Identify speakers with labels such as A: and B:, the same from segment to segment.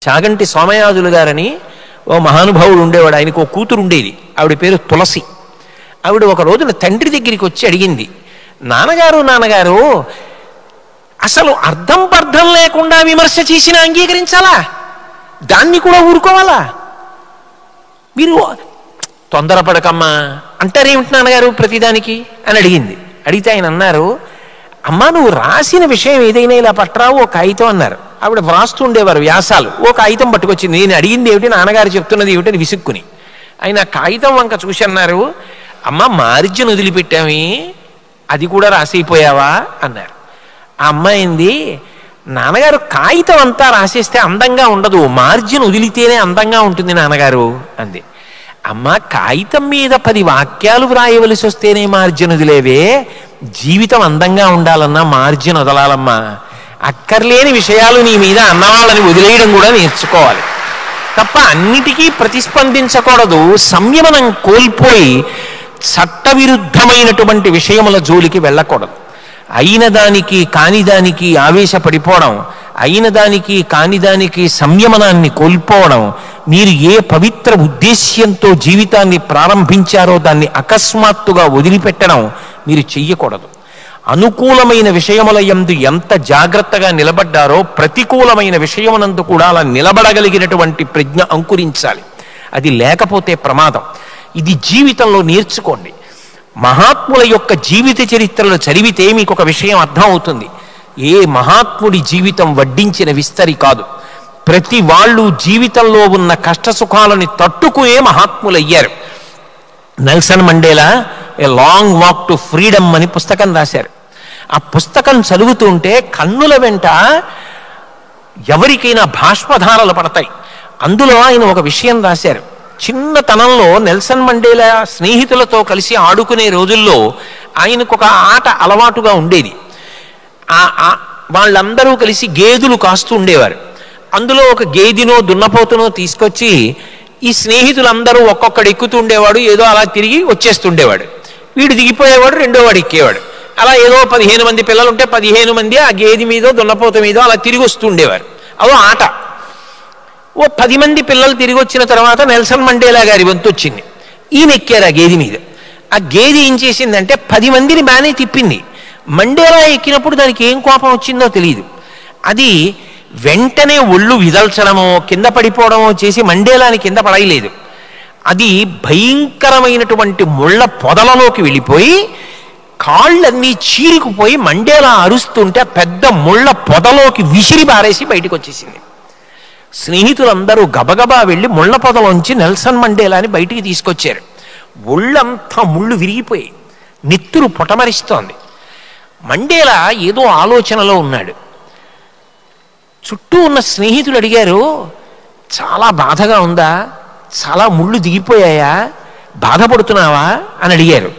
A: చాగంటి సోమయాజులు గారని ఓ మహానుభావుడు ఉండేవాడు. ఆయనకు ఓ కూతురు ఉండేది, ఆవిడ పేరు తులసి. ఆవిడ ఒక రోజున తండ్రి దగ్గరికి వచ్చి అడిగింది, నాన్నగారు అసలు అర్థం పర్థం లేకుండా విమర్శ చేసినా అంగీకరించాలా? దాన్ని కూడా ఊరుకోవాలా? మీరు తొందరపడకమ్మా అంటారేమిటి నాన్నగారు ప్రతిదానికి అని అడిగింది. అడిగితే ఆయన అన్నారు, అమ్మా నువ్వు రాసిన విషయం ఏదైనా ఇలా పట్టరావు ఓ కాగితం అన్నారు. ఆవిడ వ్రాస్తూ ఉండేవారు వ్యాసాలు. ఓ కాగితం పట్టుకొచ్చింది. నేను అడిగింది ఏమిటి, నాన్నగారు చెప్తున్నది ఏమిటని విసుక్కుని. ఆయన కాగితం వంక చూసి అన్నారు, అమ్మ మార్జిన్ వదిలిపెట్టామి, అది కూడా రాసిపోయావా అన్నారు. ఆ అమ్మాయింది, నాన్నగారు కాగితం అంతా రాసేస్తే అందంగా ఉండదు, మార్జిన్ వదిలితేనే అందంగా ఉంటుంది నాన్నగారు అంది. అమ్మ కాగితం మీద 10 వాక్యాలు వ్రాయవలసి వస్తేనే మార్జిన్ వదిలేవే, జీవితం అందంగా ఉండాలన్నా మార్జిన్ వదలాలమ్మా. అక్కర్లేని విషయాలు నీ మీద అన్నవాళ్ళని వదిలేయడం కూడా నేర్చుకోవాలి తప్ప అన్నిటికీ ప్రతిస్పందించకూడదు. సంయమనం కోల్పోయి చట్టవిరుద్ధమైనటువంటి విషయముల జోలికి వెళ్ళకూడదు. అయిన దానికి కాని దానికి ఆవేశపడిపోవడం, అయిన దానికి కాని దానికి సంయమనాన్ని కోల్పోవడం, మీరు ఏ పవిత్ర ఉద్దేశ్యంతో జీవితాన్ని ప్రారంభించారో దాన్ని అకస్మాత్తుగా వదిలిపెట్టడం మీరు చెయ్యకూడదు. అనుకూలమైన విషయముల యందు ఎంత జాగ్రత్తగా నిలబడ్డారో ప్రతికూలమైన విషయమునందు కూడా అలా నిలబడగలిగినటువంటి ప్రజ్ఞ అంకురించాలి. అది లేకపోతే ప్రమాదం. ఇది జీవితంలో నేర్చుకోండి. మహాత్ముల యొక్క జీవిత చరిత్రలు చదివితే మీకు ఒక విషయం అర్థం అవుతుంది. ఏ మహాత్ముడి జీవితం వడ్డించిన విస్తరి కాదు. ప్రతి వాళ్ళు జీవితంలో ఉన్న కష్ట సుఖాలని తట్టుకునే మహాత్ములయ్యారు. Nelson Mandela a long walk to freedom అని పుస్తకం రాశారు. ఆ పుస్తకం చదువుతుంటే కన్నుల వెంట ఎవరికైనా బాష్పధారలు పడతాయి. అందులో ఆయన ఒక విషయం రాశారు. చిన్నతనంలో నెల్సన్ మండేలా స్నేహితులతో కలిసి ఆడుకునే రోజుల్లో ఆయనకు ఒక ఆట అలవాటుగా ఉండేది. వాళ్ళందరూ కలిసి గేదెలు కాస్తూ ఉండేవారు. అందులో ఒక గేదెనో దున్నపోతునో తీసుకొచ్చి ఈ స్నేహితులందరూ ఒక్కొక్కడు ఎక్కుతూ ఉండేవాడు, ఏదో అలా తిరిగి వచ్చేస్తుండేవాడు. వీడు దిగిపోయేవాడు, రెండో వాడు ఎక్కేవాడు. అలా ఏదో 15 మంది పిల్లలు ఉంటే 15 మంది ఆ గేదె మీదో దున్నపోత మీదో అలా తిరిగి వస్తూ ఉండేవారు. అదో ఆట. ఓ 10 మంది పిల్లలు తిరిగి వచ్చిన తర్వాత నెల్సన్ మండేలా గారి వంతు వచ్చింది. ఈయన ఎక్కారు ఆ గేదె మీద. ఆ గేదె ఏం చేసిందంటే 10 మందిని బాగానే తిప్పింది. మండేలా ఎక్కినప్పుడు దానికి ఏం కోపం వచ్చిందో తెలియదు. అది వెంటనే ఒళ్ళు విదల్చడమో కింద పడిపోవడమో చేసి మండేలాని కింద పడయలేదు. అది భయంకరమైనటువంటి ముళ్ళ పొదలలోకి వెళ్ళిపోయి కాళ్ళన్నీ చీరుకుపోయి మండేలా అరుస్తుంటే పెద్ద ముళ్ళ పొదలోకి విసిరి బారేసి బయటకు వచ్చేసింది. స్నేహితులందరూ గబగబా వెళ్ళి ముళ్ళ పొదలోంచి నెల్సన్ మండేలాని బయటికి తీసుకొచ్చారు. ఒళ్ళంతా ముళ్ళు విరిగిపోయి నెత్తురు పొటమరిస్తోంది. మండేలా ఏదో ఆలోచనలో ఉన్నాడు. చుట్టూ ఉన్న స్నేహితులు అడిగారు, చాలా బాధగా ఉందా, చాలా ముళ్ళు దిగిపోయాయా, బాధపడుతున్నావా అని అడిగారు.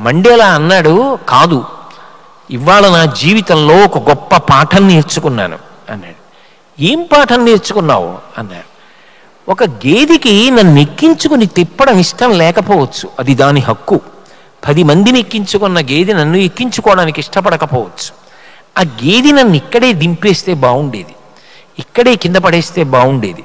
A: మండేలా అన్నాడు, కాదు, ఇవాళ నా జీవితంలో ఒక గొప్ప పాఠం నేర్చుకున్నాను అన్నాడు. ఏం పాఠం నేర్చుకున్నావు అన్నారు. ఒక గేదెకి నన్ను ఎక్కించుకుని తిప్పడం ఇష్టం లేకపోవచ్చు, అది దాని హక్కు. 10 మందిని ఎక్కించుకున్న గేదె నన్ను ఎక్కించుకోవడానికి ఇష్టపడకపోవచ్చు. ఆ గేదె నన్ను ఇక్కడే దింపేస్తే బాగుండేది, ఇక్కడే కింద పడేస్తే బాగుండేది.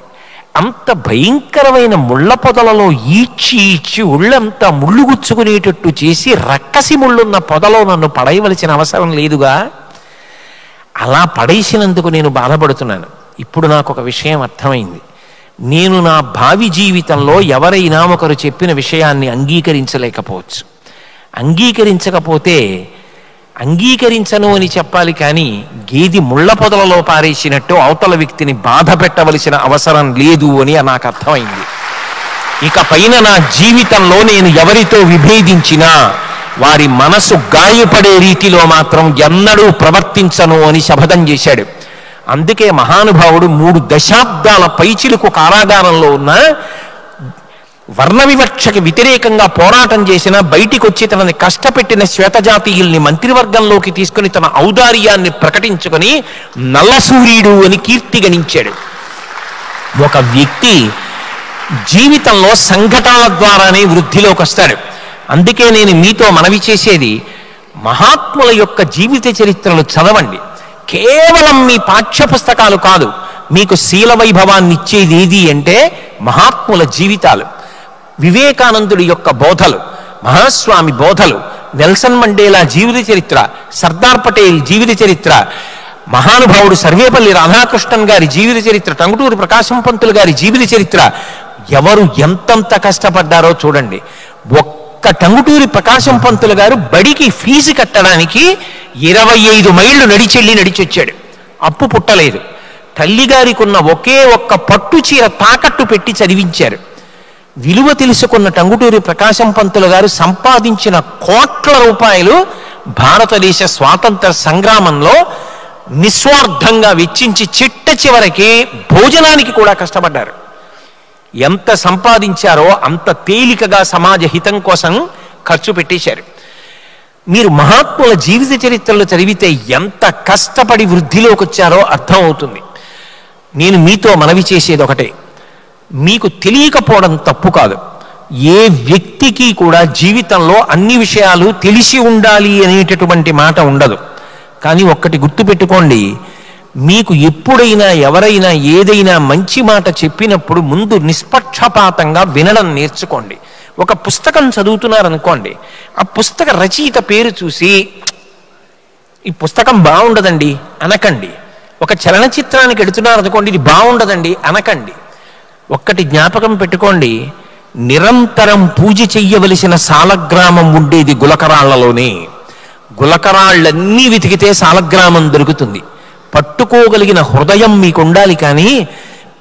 A: అంత భయంకరమైన ముళ్ళ పొదలలో ఈడ్చి ఒళ్ళంతా ముళ్ళు గుచ్చుకునేటట్టు చేసి రక్కసి ముళ్ళున్న పొదలో నన్ను పడేయవలసిన అవసరం లేదుగా. అలా పడేసినందుకు నేను బాధపడుతున్నాను. ఇప్పుడు నాకు ఒక విషయం అర్థమైంది. నేను నా భావి జీవితంలో ఎవరైనా ఒకరు చెప్పిన విషయాన్ని అంగీకరించలేకపోవచ్చు. అంగీకరించకపోతే అంగీకరించను అని చెప్పాలి, కానీ గేది ముళ్ళ పొదలలో పారేసినట్టు అవతల వ్యక్తిని బాధ పెట్టవలసిన అవసరం లేదు అని నాకు అర్థమైంది. ఇక పైన నా జీవితంలో నేను ఎవరితో విభేదించినా వారి మనసు గాయపడే రీతిలో మాత్రం ఎన్నడూ ప్రవర్తించను అని శపథం చేశాడు. అందుకే మహానుభావుడు 3 దశాబ్దాల పైచిలుకు కారాగారంలో ఉన్న వర్ణ వివక్షకి వ్యతిరేకంగా పోరాటం చేసిన బయటికి వచ్చి తనని కష్టపెట్టిన శ్వేతజాతీయుల్ని మంత్రివర్గంలోకి తీసుకుని తన ఔదార్యాన్ని ప్రకటించుకొని నల్లసూర్యుడు అని కీర్తి గణించాడు. ఒక వ్యక్తి జీవితంలో సంఘటనల ద్వారానే వృద్ధిలోకి వస్తాడు. అందుకే నేను మీతో మనవి చేసేది, మహాత్ముల యొక్క జీవిత చరిత్రలు చదవండి. కేవలం మీ పాఠ్య పుస్తకాలు కాదు, మీకు శీల వైభవాన్ని ఇచ్చేది ఏది అంటే మహాత్ముల జీవితాలు, వివేకానందుడి యొక్క బోధలు, మహాస్వామి బోధలు, నెల్సన్ మండేలా జీవిత చరిత్ర, సర్దార్ పటేల్ జీవిత చరిత్ర, మహానుభావుడు సర్వేపల్లి రాధాకృష్ణన్ గారి జీవిత చరిత్ర, టంగుటూరి ప్రకాశం పంతులు గారి జీవిత చరిత్ర. ఎవరు ఎంతంత కష్టపడ్డారో చూడండి. ఒక్క టంగుటూరి ప్రకాశం పంతులు గారు బడికి ఫీజు కట్టడానికి 25 మైళ్ళు నడిచొచ్చాడు. అప్పు పుట్టలేదు. తల్లిగారికి ఉన్న ఒకే ఒక్క పట్టు చీర తాకట్టు పెట్టి చదివించారు. విలువ తెలుసుకున్న టంగుటూరి ప్రకాశం పంతులు గారు సంపాదించిన కోట్ల రూపాయలు భారతదేశ స్వాతంత్ర సంగ్రామంలో నిస్వార్థంగా వెచ్చించి చిట్ట చివరికి భోజనానికి కూడా కష్టపడ్డారు. ఎంత సంపాదించారో అంత తేలికగా సమాజ హితం కోసం ఖర్చు పెట్టేశారు. మీరు మహాత్ముల జీవిత చరిత్రలు చదివితే ఎంత కష్టపడి వృద్ధిలోకి వచ్చారో అర్థం అవుతుంది. నేను మీతో మనవి చేసేది ఒకటే, మీకు తెలియకపోవడం తప్పు కాదు. ఏ వ్యక్తికి కూడా జీవితంలో అన్ని విషయాలు తెలిసి ఉండాలి అనేటటువంటి మాట ఉండదు. కానీ ఒక్కటి గుర్తుపెట్టుకోండి, మీకు ఎప్పుడైనా ఎవరైనా ఏదైనా మంచి మాట చెప్పినప్పుడు ముందు నిష్పక్షపాతంగా వినడం నేర్చుకోండి. ఒక పుస్తకం చదువుతున్నారనుకోండి, ఆ పుస్తక రచయిత పేరు చూసి ఈ పుస్తకం బాగుండదండి అనకండి. ఒక చలనచిత్రానికి ఎడుతున్నారనుకోండి, ఇది బాగుండదండి అనకండి. ఒక్కటి జ్ఞాపకం పెట్టుకోండి, నిరంతరం పూజ చెయ్యవలసిన సాలగ్రామం ఉండేది గులకరాళ్లలోనే. గులకరాళ్ళన్నీ వెతికితే సాలగ్రామం దొరుకుతుంది. పట్టుకోగలిగిన హృదయం మీకు ఉండాలి. కానీ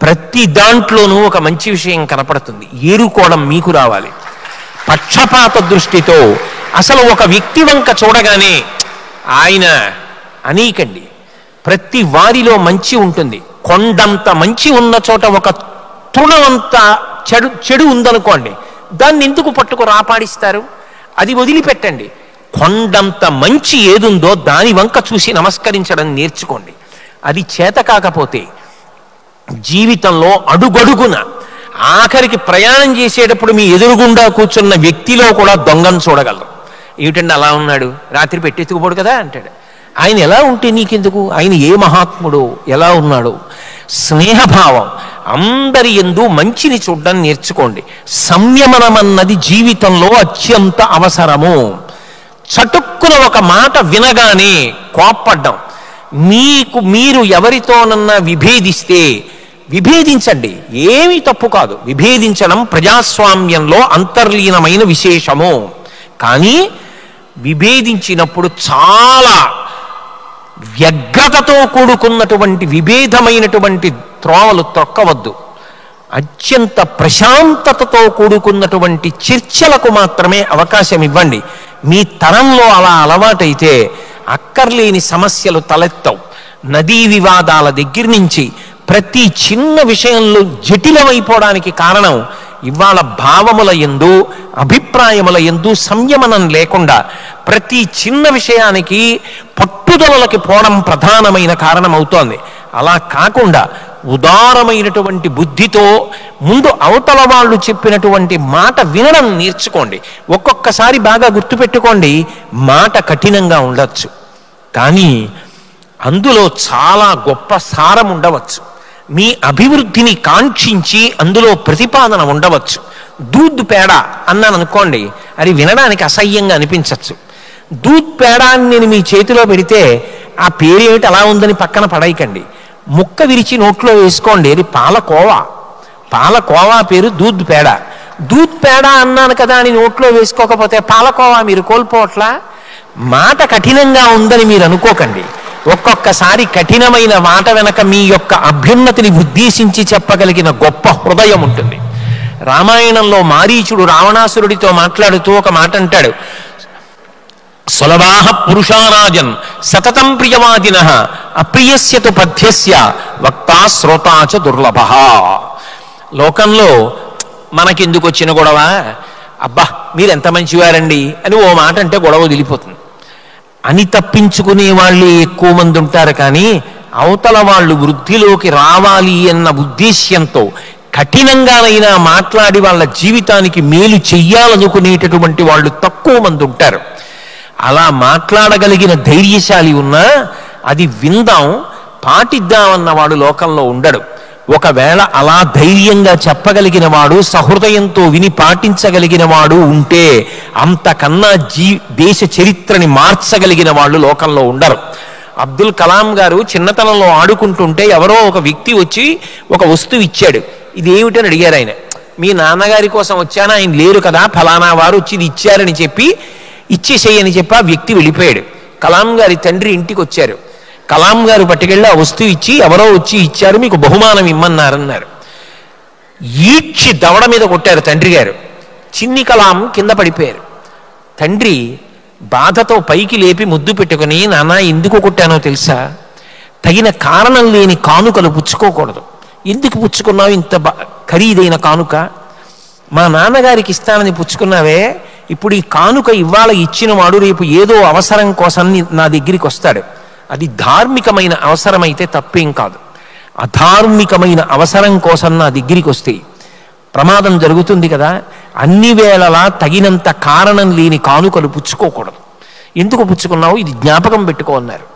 A: ప్రతి దాంట్లోనూ ఒక మంచి విషయం కనపడుతుంది. ఏరుకోవడం మీకు రావాలి. పక్షపాత దృష్టితో అసలు ఒక వ్యక్తి వంక చూడగానే ఆయన అనీకండి. ప్రతి వారిలో మంచి ఉంటుంది. కొండంత మంచి ఉన్న చోట ఒక తృణమంత చెడు ఉందనుకోండి, దాన్ని ఎందుకు పట్టుకు రాపాడిస్తారు? అది వదిలిపెట్టండి. కొండంత మంచి ఏదుందో దాని వంక చూసి నమస్కరించడం నేర్చుకోండి. అది చేత కాకపోతే జీవితంలో అడుగడుగున ఆఖరికి ప్రయాణం చేసేటప్పుడు మీ ఎదురుగుండా కూర్చున్న వ్యక్తిలో కూడా దొంగను చూడగలరు. ఏమిటండి అలా ఉన్నాడు, రాత్రి పెట్టెత్తుకుపోడు కదా అంటాడు. ఆయన ఎలా ఉంటే నీకెందుకు? ఆయన ఏ మహాత్ముడు, ఎలా ఉన్నాడు? స్నేహభావం, అందరి యందు మంచిని చూడడం నేర్చుకోండి. సంయమనమన్నది జీవితంలో అత్యంత అవసరము. చటుక్కున ఒక మాట వినగానే కోప్పడ్డం, మీరు ఎవరితోనన్నా విభేదిస్తే విభేదించండి, ఏమీ తప్పు కాదు. విభేదించడం ప్రజాస్వామ్యంలో అంతర్లీనమైన విశేషము. కానీ విభేదించినప్పుడు చాలా వ్యగ్రతతో కూడుకున్నటువంటి విభేదమైనటువంటి త్రోవలు తొక్కవద్దు. అత్యంత ప్రశాంతతతో కూడుకున్నటువంటి చర్చలకు మాత్రమే అవకాశం ఇవ్వండి. మీ తరంలో అలా అలవాటైతే అక్కర్లేని సమస్యలు తలెత్తవు. నదీ వివాదాల దగ్గర నుంచి ప్రతి చిన్న విషయంలో జటిలమైపోవడానికి కారణం ఇవాళ భావముల యందు, అభిప్రాయముల యందు సంయమనం లేకుండా ప్రతి చిన్న విషయానికి పట్టుదలకి పోవడం ప్రధానమైన కారణం అవుతోంది. అలా కాకుండా ఉదారమైనటువంటి బుద్ధితో ముందు అవతల వాళ్ళు చెప్పినటువంటి మాట వినడం నేర్చుకోండి. ఒక్కొక్కసారి బాగా గుర్తుపెట్టుకోండి, మాట కఠినంగా ఉండొచ్చు, కానీ అందులో చాలా గొప్ప సారం ఉండవచ్చు. మీ అభివృద్ధిని కాంక్షించి అందులో ప్రతిపాదన ఉండవచ్చు. దూద్ పేడ అన్నాను అనుకోండి, అది వినడానికి అసహ్యంగా అనిపించవచ్చు. దూద్ పేడ అని నేను మీ చేతిలో పెడితే ఆ పేరేమిటి అలా ఉందని పక్కన పడేయకండి. ముక్క విరిచి నోట్లో వేసుకోండి, అది పాలకోవా. పాలకోవా పేరు దూద్ పేడ. దూద్ పేడ అన్నాను కదా అని నోట్లో వేసుకోకపోతే పాలకోవా మీరు కోల్పోవట్లా? మాట కఠినంగా ఉందని మీరు అనుకోకండి. ఒక్కొక్కసారి కఠినమైన మాట వెనక మీ యొక్క అభ్యున్నతిని ఉద్దేశించి చెప్పగలిగిన గొప్ప హృదయం ఉంటుంది. రామాయణంలో మారీచుడు రావణాసురుడితో మాట్లాడుతూ ఒక మాట అంటాడు, సులభాః పురుషారాజన్ సతతం ప్రియవాదినః అప్రియస్యతు పథ్యస్య వక్తా శ్రోతా చ దుర్లభః. లోకంలో మనకెందుకు వచ్చిన గొడవ, అబ్బా మీరెంత మంచివారండి అని ఓ మాట అంటే గొడవ వదిలిపోతుంది అని తప్పించుకునే వాళ్ళే ఎక్కువ మంది ఉంటారు. కానీ అవతల వాళ్ళు వృద్ధిలోకి రావాలి అన్న ఉద్దేశ్యంతో కఠినంగానైనా మాట్లాడి వాళ్ళ జీవితానికి మేలు చెయ్యాలనుకునేటటువంటి వాళ్ళు తక్కువ మంది ఉంటారు. అలా మాట్లాడగలిగిన ధైర్యశాలి ఉన్నా అది విందాం, పాటిద్దామన్నవాడు లోకంలో ఉండడు. ఒకవేళ అలా ధైర్యంగా చెప్పగలిగిన వాడు, సహృదయంతో విని పాటించగలిగిన వాడు ఉంటే అంతకన్నా దేశ చరిత్రని మార్చగలిగిన వాళ్ళు లోకంలో ఉండరు. అబ్దుల్ కలాం గారు చిన్నతనంలో ఆడుకుంటుంటే ఎవరో ఒక వ్యక్తి వచ్చి ఒక వస్తువు ఇచ్చాడు. ఇదేమిటని అడిగారు ఆయన. మీ నాన్నగారి కోసం వచ్చాను, ఆయన లేరు కదా, ఫలానా వారు వచ్చి ఇది ఇచ్చారని చెప్పి ఇచ్చేసేయని చెప్పి ఆ వ్యక్తి వెళ్ళిపోయాడు. కలాం గారి తండ్రి ఇంటికి వచ్చారు. కలాం గారు పట్టుకెళ్ళి ఆ వస్తువు ఇచ్చి, ఎవరో వచ్చి ఇచ్చారు, మీకు బహుమానం ఇమ్మన్నారన్నారు. ఈడ్చి దవడ మీద కొట్టారు తండ్రి గారు. చిన్ని కలాం కింద పడిపోయారు. తండ్రి బాధతో పైకి లేపి ముద్దు పెట్టుకుని, నాన్న ఎందుకు కొట్టానో తెలుసా, తగిన కారణం లేని కానుకలు పుచ్చుకోకూడదు. ఎందుకు పుచ్చుకున్నావు ఇంత ఖరీదైన కానుక? మా నాన్నగారికి ఇస్తానని పుచ్చుకున్నావే, ఇప్పుడు ఈ కానుక ఇవాళ ఇచ్చిన వాడు రేపు ఏదో అవసరం కోసం నా దగ్గరికి వస్తాడు. అది ధార్మికమైన అవసరమైతే తప్పేం కాదు. అధార్మికమైన అవసరం కోసం నా దగ్గరికి వస్తే ప్రమాదం జరుగుతుంది కదా. అన్ని వేళలా తగినంత కారణం లేని కానుకలు పుచ్చుకోకూడదు. ఎందుకు పుచ్చుకున్నావు, ఇది జ్ఞాపకం పెట్టుకో అన్నారు.